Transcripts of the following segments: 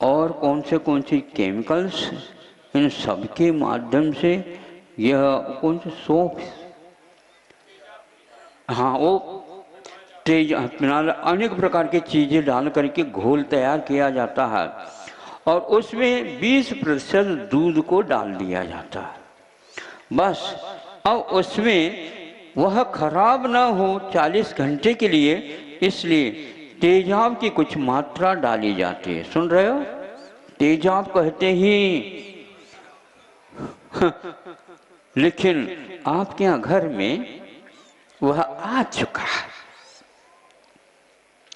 और कौन से केमिकल्स, इन सब के माध्यम से यह कौन से सोप, हाँ वो तेज अनेक प्रकार की चीज़ें डाल करके घोल तैयार किया जाता है और उसमें 20% दूध को डाल दिया जाता है। बस अब उसमें वह खराब ना हो 40 घंटे के लिए, इसलिए तेजाब की कुछ मात्रा डाली जाती है। सुन रहे हो? तेजाब कहते ही लेकिन आपके यहाँ घर में वह आ चुका है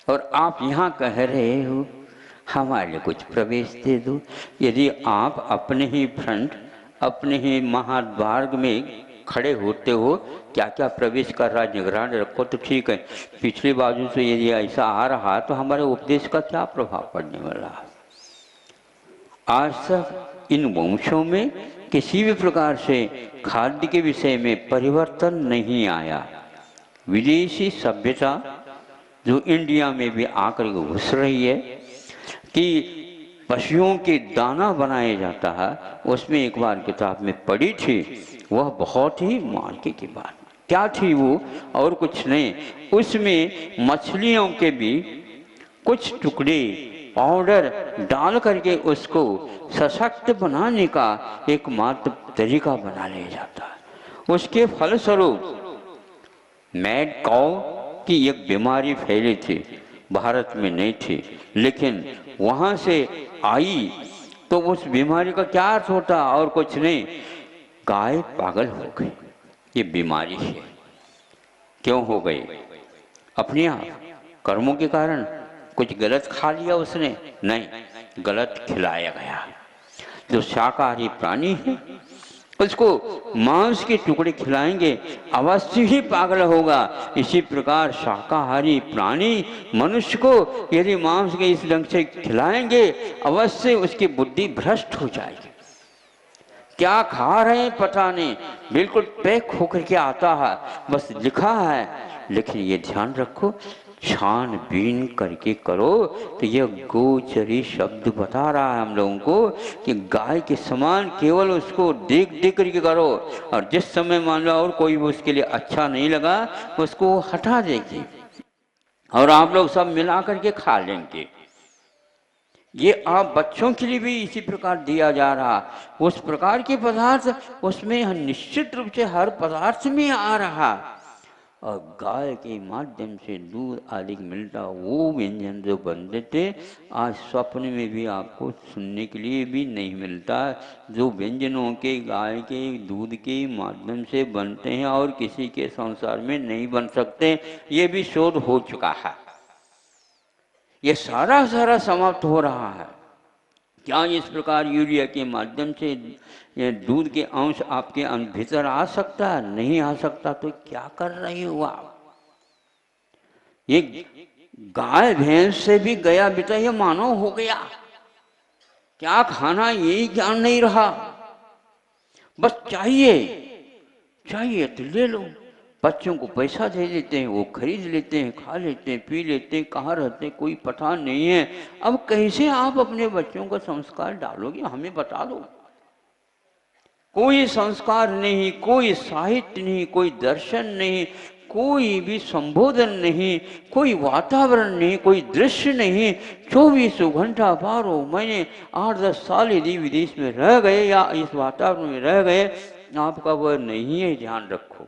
और आप यहाँ कह रहे हो हमारे लिए कुछ प्रवेश दे दो। यदि आप अपने ही फ्रंट, अपने ही महाद्वार में खड़े होते हो, क्या क्या प्रवेश कर रहा है निगरानी रखो तो ठीक है, पिछली बाजू से यदि ऐसा आ रहा है तो हमारे उपदेश का क्या प्रभाव पड़ने वाला है। आज तक इन वंशों में किसी भी प्रकार से खाद्य के विषय में परिवर्तन नहीं आया। विदेशी सभ्यता जो इंडिया में भी आकर घुस रही है कि पशुओं के दाना बनाया जाता है, उसमें एक बार किताब में पढ़ी थी, वह बहुत ही मार्के की बात। क्या थी वो? और कुछ नहीं, उसमें मछलियों के भी कुछ टुकड़े पाउडर डाल करके उसको सशक्त बनाने का एकमात्र तरीका बना लिया जाता है। उसके फलस्वरूप मैड काउ की एक बीमारी फैली थी, भारत में नहीं थी, लेकिन वहाँ से आई तो उस बीमारी का क्या अर्थ होता? और कुछ नहीं, गाय पागल हो गई। ये बीमारी है। क्यों हो गई? अपने आप कर्मों के कारण। कुछ गलत खा लिया उसने? नहीं, गलत खिलाया गया। जो शाकाहारी प्राणी है उसको मांस के टुकड़े खिलाएंगे अवश्य ही पागल होगा। इसी प्रकार शाकाहारी प्राणी मनुष्य को यदि मांस के इस ढंग से खिलाएंगे अवश्य उसकी बुद्धि भ्रष्ट हो जाएगी। क्या खा रहे हैं पता नहीं, बिल्कुल पैक होकर के आता है, बस लिखा है। लेकिन ये ध्यान रखो, छानबीन करके करो तो यह गोचरी शब्द बता रहा है हम लोगों को कि गाय के समान केवल उसको देख देख करके करो, और जिस समय मान लो और कोई उसके लिए अच्छा नहीं लगा उसको हटा देगी और आप लोग सब मिला करके खा लेंगे। ये आप बच्चों के लिए भी इसी प्रकार दिया जा रहा, उस प्रकार के पदार्थ उसमें निश्चित रूप से हर पदार्थ में आ रहा, और गाय के माध्यम से दूध आदि मिलता वो व्यंजन जो बनते थे आज स्वप्न में भी आपको सुनने के लिए भी नहीं मिलता। जो व्यंजनों के गाय के दूध के माध्यम से बनते हैं और किसी के संसार में नहीं बन सकते, ये भी शोध हो चुका है। ये सारा समाप्त हो रहा है। क्या इस प्रकार यूरिया के माध्यम से ये दूध के अंश आपके भीतर आ सकता है? नहीं आ सकता। तो क्या कर रहे हो आप? ये गाय भैंस से भी गया बेटा ये मानव हो गया। क्या खाना यही ज्ञान नहीं रहा, बस चाहिए तो ले लो। बच्चों को पैसा दे देते हैं, वो खरीद लेते हैं, खा लेते हैं, पी लेते हैं, कहाँ रहते हैं कोई पता नहीं है। अब कैसे आप अपने बच्चों का संस्कार डालोगे, हमें बता दो। कोई संस्कार नहीं, कोई साहित्य नहीं, कोई दर्शन नहीं, कोई भी संबोधन नहीं, कोई वातावरण नहीं, कोई दृश्य नहीं। 24 घंटा 12 महीने 8-10 साल यदि विदेश में रह गए या इस वातावरण में रह गए, आपका वह नहीं है, ध्यान रखो।